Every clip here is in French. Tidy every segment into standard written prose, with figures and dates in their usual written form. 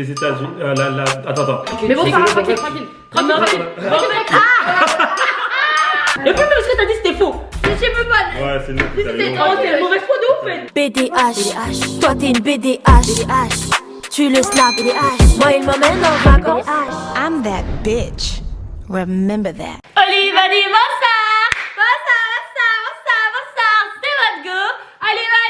les États-Unis. Attends. Mais bon, ça va, tranquille. Et puis, parce que t'as dit c'était faux. Je peux pas. Ouais, c'est nous. C'est une mauvaise foi de ouf. BDH, toi t'es une BDH. Tu le snap BDH. Moi il m'emmène en vacances. I'm that bitch. Remember that. Oliva dit bonsoir. C'est votre go. Oliva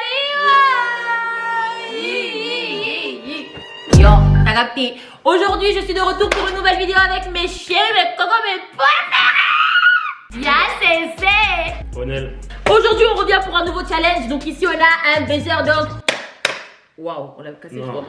dit yo, t'as capté. Aujourd'hui, je suis de retour pour une nouvelle vidéo avec mes chiens, mes cocos, mes potes. Bien, c'est. Onel. Aujourd'hui, on revient pour un nouveau challenge. Donc ici, on a un baiser donc. Waouh, on l'a cassé, je crois.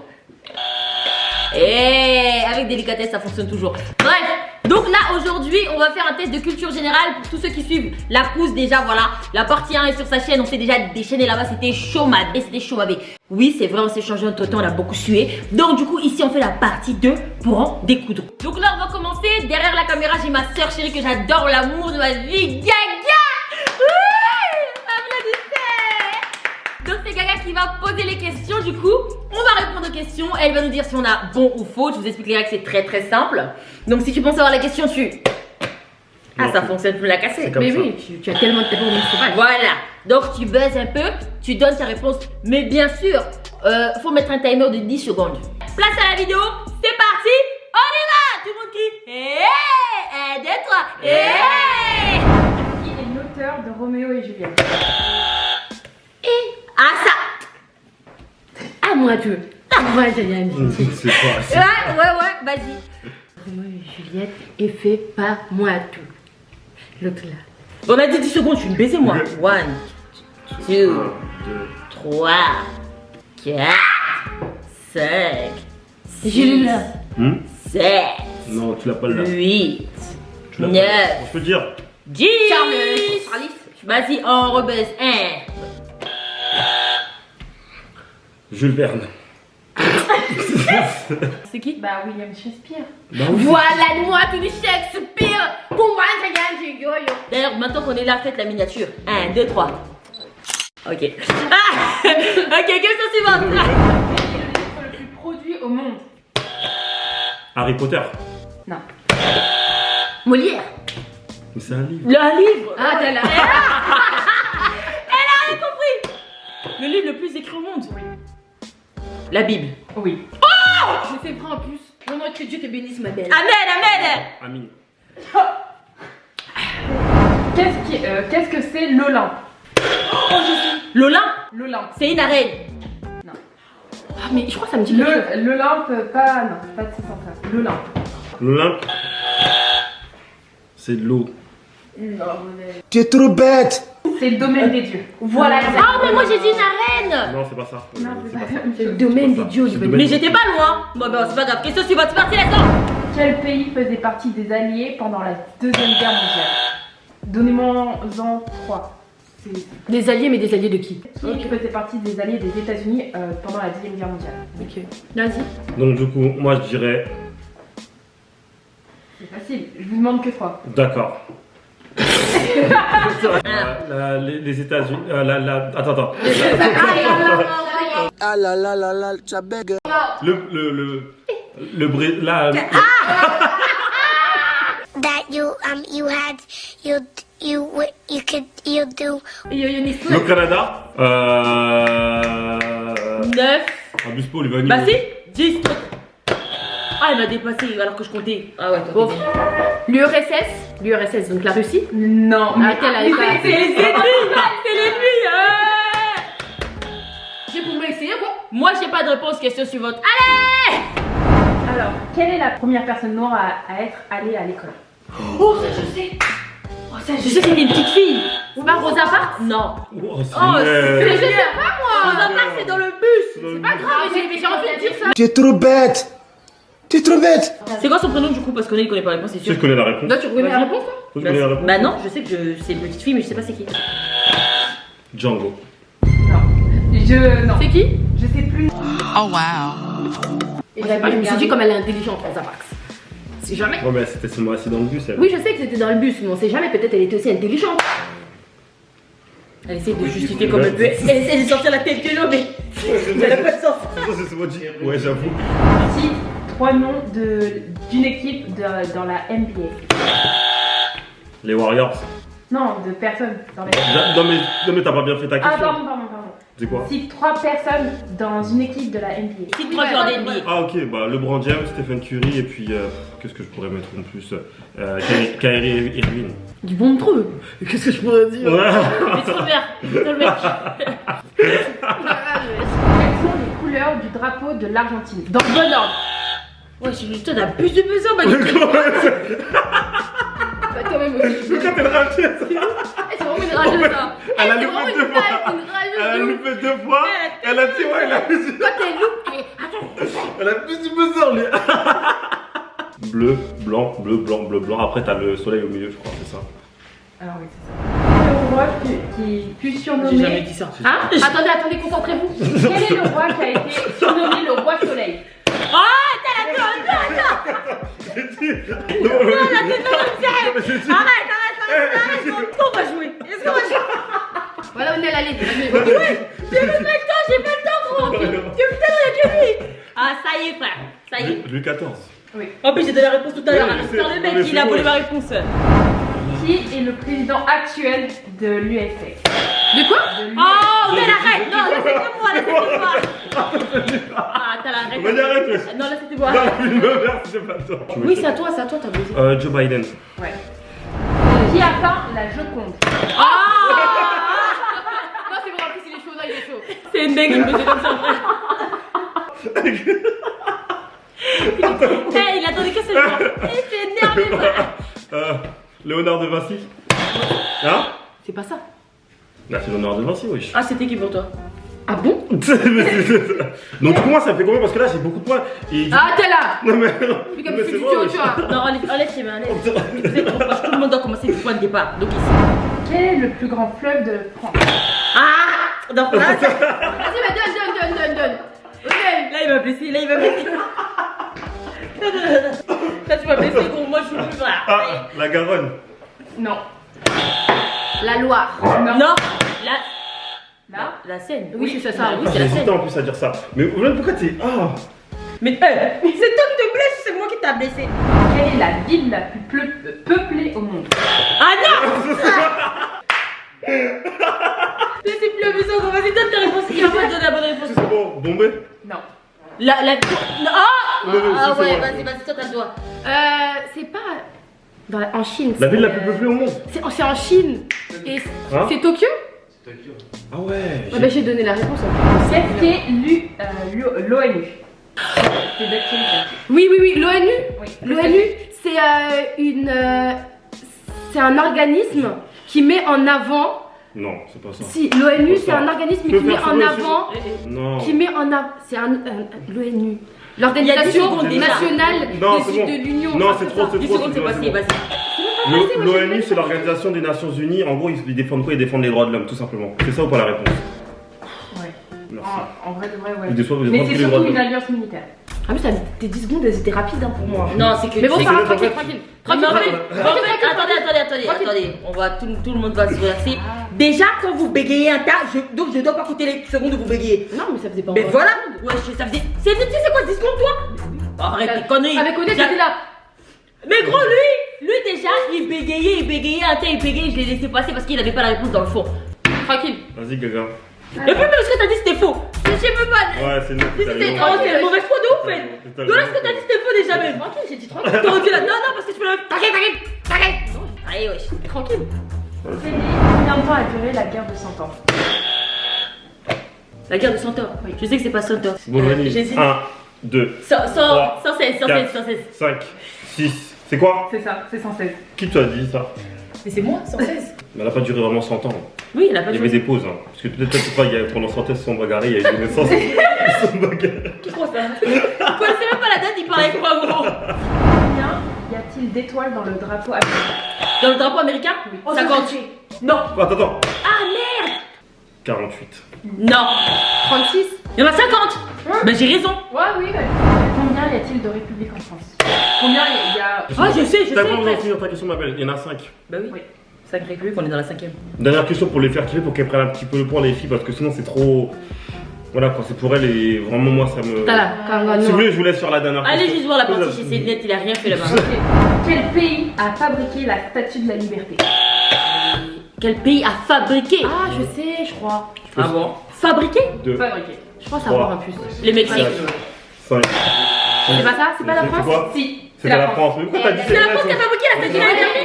Et avec délicatesse, ça fonctionne toujours. Bref, donc là aujourd'hui, on va faire un test de culture générale pour tous ceux qui suivent la pousse déjà. Voilà, la partie 1 est sur sa chaîne. On s'est déjà déchaîné là-bas. C'était chaud, ma bé, c'était chaud, ma bé. Oui, c'est vrai, on s'est changé entre temps. On a beaucoup sué. Donc du coup, ici, on fait la partie 2 pour en découdre. Donc là, on va commencer. Derrière la caméra, j'ai ma soeur chérie que j'adore, l'amour de ma vie, Gaga. Donc c'est Gaga qui va poser les questions. Du coup, on va répondre aux questions. Elle va nous dire si on a bon ou faux. Je vous explique les règles, c'est très simple. Donc si tu penses avoir la question, ah, ça fonctionne plus la casser. Mais ça. Oui, tu as tellement de tabous. Voilà. Donc tu buzzes un peu, tu donnes ta réponse. Mais bien sûr, faut mettre un timer de 10 secondes. Place à la vidéo, c'est parti. On y va. Tout le monde crie. Hé, 1, 2, 3. Hé. Qui est l'auteur de Roméo et Juliette? Ah ça. À moi deux. À moi Juliette. C'est pas. Ouais, vas-y. Roméo et Juliette est fait par moi tout. L'autre là. On a dit 10 secondes, je vais me baiser moi. 1, 2, 3, 4, 5, 6, 7. Non, tu l'as pas là. 8, Tu l'as 9. pas. Je peux dire. 10. Vas-y, on rebaisse. 1. Jules Verne. C'est qui? Bah, William Shakespeare. Bah oui. Voilà, moi, tout du Shakespeare. Pour moi, ça gagne, yo. D'ailleurs, maintenant qu'on est là, faites la miniature. 1, 2, 3. Ok. Ah. Ok, question suivante. Quel est le livre le plus produit au monde? Harry Potter. Non. Molière. Mais c'est un livre. Un livre. Ah, t'as la. Elle a rien compris. Le livre le plus écrit au monde. Oui. La Bible. Oui. Oh. Je sais pas en plus. Non, non, que Dieu te bénisse, ma belle. Amen. Amine. Qu'est-ce que c'est l'Olympe? Oh, je sais. L'Olympe. L'Olympe. C'est une arène. Non. Ah, mais je crois que ça me dit quelque chose. L'Olympe, pas. Non, pas de c'est ça. L'Olympe. L'Olympe. C'est de l'eau. Non, Tu es trop bête. c'est le domaine des dieux. Voilà. Ah, mais moi j'ai dit une arène. Non, c'est pas ça. Non, c'est pas ça. C'est le domaine des dieux. C'est le domaine Mais des j'étais pas loin. Bon, c'est pas grave. Question suivante, c'est parti, là-dedans. Quel pays faisait partie des Alliés pendant la Deuxième Guerre mondiale? Donnez-moi-en 3. Des alliés, mais des alliés de qui? Qui faisait partie des Alliés des États-Unis pendant la Deuxième Guerre mondiale? Ok. Vas-y. Donc du coup, moi je dirais. C'est facile, je vous demande que 3. D'accord. Les États-Unis. Attends. Ah là là là là, tu bègue. Le Brésil. Là. That you do. Le Canada. 9. Abuse pas, il va venir. Bah si. 10. Ah, elle m'a dépassé alors que je comptais. Ah ouais, toi. L'URSS, donc la Russie. Non, Ah, quelle année ça? C'est les ennemis. C'est l'ennemi. J'ai pour m'essayer quoi? Moi, j'ai pas de réponse. Question suivante. Allez. Alors, quelle est la première personne noire à être allée à l'école? Oh, ça je sais. Oh, ça je sais, c'était une petite fille. C'est pas Rosa Parks? Non. Oh, c'est Oh, vrai. je sais pas moi. Rosa Parks, c'est dans le bus. C'est pas grave, mais j'ai envie de dire ça. Tu es trop bête. Tu es trop bête. C'est quoi son prénom du coup? Parce qu'on connaît pas la réponse, c'est Tu sûr. connais la réponse. Toi, tu connais la réponse toi? Tu connais la réponse. Bah non, je sais que c'est une petite fille, mais je sais pas c'est qui. Django. Non. Non. C'est qui? Je sais plus. Oh wow. Je me suis dit comme elle est intelligente, Rosa Parks. C'est jamais. Ouais, mais c'était seulement assis dans le bus. Elle. Oui, je sais que c'était dans le bus, mais on sait jamais, peut-être elle était aussi intelligente. Elle essaie de justifier comme elle peut. Elle essaie de sortir la tête de l'eau, mais elle a pas de sens. Ouais, j'avoue. Si, 3 noms d'une équipe dans la NBA. Les Warriors. Non, de personnes dans la Non mais t'as pas bien fait ta question. Ah, pardon. C'est quoi? Cite 3 personnes dans une équipe de la NBA. Cite 3 joueurs d'NBA. Ah ok, bah LeBron James, Stephen Curry et puis qu'est-ce que je pourrais mettre en plus? Kyrie Irving. Du bon truc. Qu'est-ce que je pourrais dire? Mais trop bien. Le mec. Quelles sont les couleurs du drapeau de l'Argentine? Dans le bon ordre. Ouais, toi t'as plus de besoin, bah Bah, quand même aussi. Quand elle rajoute, C'est vraiment une rageuse, ça. elle a c'est loupé vraiment 2 fois. une rageuse Elle a de ouf. loupé 2 fois. Elle a dit ouais, elle a plus. Quand t'es loup. Elle a plus du buzzer lui. Bleu, blanc, bleu, blanc, bleu, blanc. Après t'as le soleil au milieu, je crois, c'est ça. Alors oui, c'est ça. Le roi qui fut surnommé... J'ai jamais dit ça. Hein? Attendez, concentrez-vous. Quel est le roi qui a été surnommé le roi soleil? Oh, t'as la tête. J'ai dit. Arrête. On va jouer. Est-ce qu'on va jouer? Voilà, on est à la ligne. J'ai pas le temps, gros. Tu me donnes que lui. Ah, ça y est, frère. Ça y est. Louis XIV. Oui. En plus, j'ai donné la réponse tout à l'heure. Oui, À je sais. l'instant, le Non, mec, mais il a c'est volé bon. ma réponse. Qui est le président actuel de l'USA? De quoi? De l'USA. Oh, mais arrête. Non, là, c'était moi. Ah, t'as la réponse. Vas-y, arrête, wesh. Non, là, c'était moi. Non, une merde, c'est pas toi. Oui, c'est à toi, t'as bossé. Joe Biden. Ouais. Qui a peint la Joconde? Ah! Non, c'est bon, en plus, il est chaud, là, il est chaud. C'est une dingue, il me faisait comme ça, frère. Hey, il attendait que ce moment. Il s'est énervé, frère. Léonard de Vinci. Hein? C'est pas ça. Là, c'est Léonard de Vinci, wesh. Ah, c'était qui pour toi? Ah bon? Donc, du coup, moi, ça fait combien? Parce que là, j'ai beaucoup de points. Et... Ah, t'es là! Non, mais. Mais comme mais tu c'est dis, bon, wesh. tu vois. Non, enlève tes mains, enlève. Vous êtes trop proche, tout le monde doit commencer du point de départ. Donc ici. Quel est le plus grand fleuve de France? Ah! Donc là, Vas-y, mais donne. Ok. là il m'a blessé, Là, tu m'as blessé, gros. Moi, je suis plus frère. Ah, la Garonne. Non. La Loire. Non, Là? la Seine. Oui, c'est ça. Oui, c'est la J'ai Seine. hésité en plus à dire ça. Mais pourquoi t'es. Ah! Mais c'est toi qui te blesse, c'est moi qui t'a blessé. Quelle est la ville la plus peuplée au monde? Ah non! C'est plus amusant, gros. Vas-y, donne ta réponse. Il va pas te donner la bonne réponse. C'est bon, Bombay? Non. La. Ah! Non, mais Ah si, c'est ouais, bon. vas-y, toi, t'as le droit. C'est pas... en Chine. La ville la c'est, plus peuplée au monde? C'est en Chine. Et Hein? c'est Tokyo? Ah ouais! Ouais, bah, j'ai donné la réponse. Qu'est-ce qu'est l'ONU? C'est d'actualité. Oui, l'ONU. Oui. L'ONU, c'est c'est un organisme qui met en avant. Non, c'est pas ça. Si, l'ONU, C'est c'est ça. un organisme Tu peux qui met faire en sauver avant. Non. Qui met en avant. C'est l'ONU. Il y a 10 L'Organisation secondes déjà. nationale Non, c'est bon. de l'Union. Non, enfin, c'est ça. trop, c'est 10 trop. secondes, c'est passé, vas-y. L'ONU, c'est l'Organisation des Nations Unies. En gros, ils défendent quoi? Ils défendent les droits de l'homme, tout simplement. C'est ça ou pas la réponse? Ouais. Merci. En vrai, de vrai, ouais. Ils défendent Mais que c'est les droits surtout de une l'homme. alliance militaire. Ah, mais tes 10 secondes, elles étaient rapides pour moi. Non, c'est que. Mais bon, c'est ça que- va, tranquille. Attendez, tout le monde va se relaxer. Déjà, quand vous bégayez un tas, donc je dois pas compter les secondes où vous bégayez. Non, mais ça faisait pas Mais encore. voilà, ouais, ça faisait. Tu sais, c'est quoi 10 secondes, toi? Arrête tes conneries. Avec Odette, j'étais là. Mais gros, lui déjà, il bégayait un tas, il bégayait, je l'ai laissé passer parce qu'il avait pas la réponse dans le fond. Tranquille. Vas-y, Gaga. Et puis, même ce que t'as dit, c'était faux. Je sais même pas. Ouais, c'est nous. C'était une mauvaise foi de ouf, fait. Donc là, ce que t'as dit, c'était faux déjà, même. Tranquille, j'ai dit tranquille. T'aurais dit là, non, parce que tu peux la. T'arrête. Allez, wesh. Tranquille. Combien de temps a duré la guerre de 100 ans? La guerre de 100 ans. Oui. Je sais que c'est pas 100 ans. Bon, Rémi. J'hésite. 1, 2, 116. 5, 6. C'est quoi? C'est ça, c'est 116. Qui t'a dit ça? Mais c'est moi, 116. Mais elle a pas duré vraiment 100 ans. Oui, elle a pas Il y joué. avait des pauses. Hein. Parce que peut-être pas, pendant 100 ans, ils se sont bagarrés, il y a eu des naissances. Ils se sont bagarrés. Qui croit ça? Vous connaissez même pas la date, il parlait avec moi, gros. Combien y a-t-il d'étoiles dans le drapeau américain? Dans le drapeau américain? 50. Non. Attends. Ah merde. 48. Non. 36? Il y en a 50. Bah j'ai raison. Ouais, oui. Combien y a-t-il de républiques en France? Combien il y a... Ah je sais. T'as pas besoin de finir ta question, ma belle. Il y en a 5. Bah oui. Oui. 5 républiques, on est dans la 5ème. Dernière question pour les faire kiffer, pour qu'elles prennent un petit peu le point, les filles, parce que sinon c'est trop. Voilà, quand c'est pour elle et vraiment moi ça me. Si vous voulez, je vous laisse sur la dernière. Allez question. juste voir la partie chez ses lunettes, il a rien fait là-bas. Quel pays a fabriqué la statue de la liberté? Quel pays a fabriqué? Ah, je sais, je crois. Ah bon? Fabriqué? 2, Fabriqué. Je crois savoir en plus. Le Mexique. 5. C'est pas ça? C'est pas la C'est France? quoi? Si. C'était la France. Mais pourquoi t'as dit C'est la France qui a fabriqué la statue de la liberté?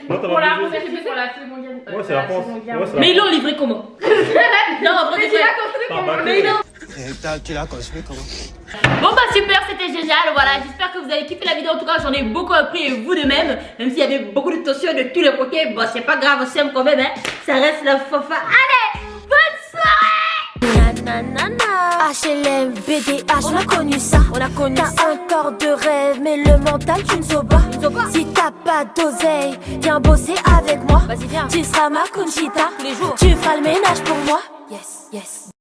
Non, t'as Pour la pas France, bougé. c'est pour la seconde guerre. Ouais, c'est la France. Ouais, c'est la Mais ils l'ont livré comment? Non, en vrai, Mais tu l'as construit Par comment? bateau. mais non. Tu l'as construit comment? Bon bah super, c'était génial, voilà, j'espère que vous avez kiffé la vidéo, en tout cas j'en ai beaucoup appris et vous de même s'il y avait beaucoup de tension de tous les côtés, bon c'est pas grave, on s'aime quand même, hein, ça reste la fofa. Allez, bonne soirée. Nanana. HLM, BDH, on a connu ça. On a connu. T'as un corps de rêve, mais le mental tu ne sauves pas. Si t'as pas d'oseille, viens bosser avec moi. Vas-y viens. Tu seras ma Conchita. Tous les jours. Tu feras le ménage pour moi. Yes, yes.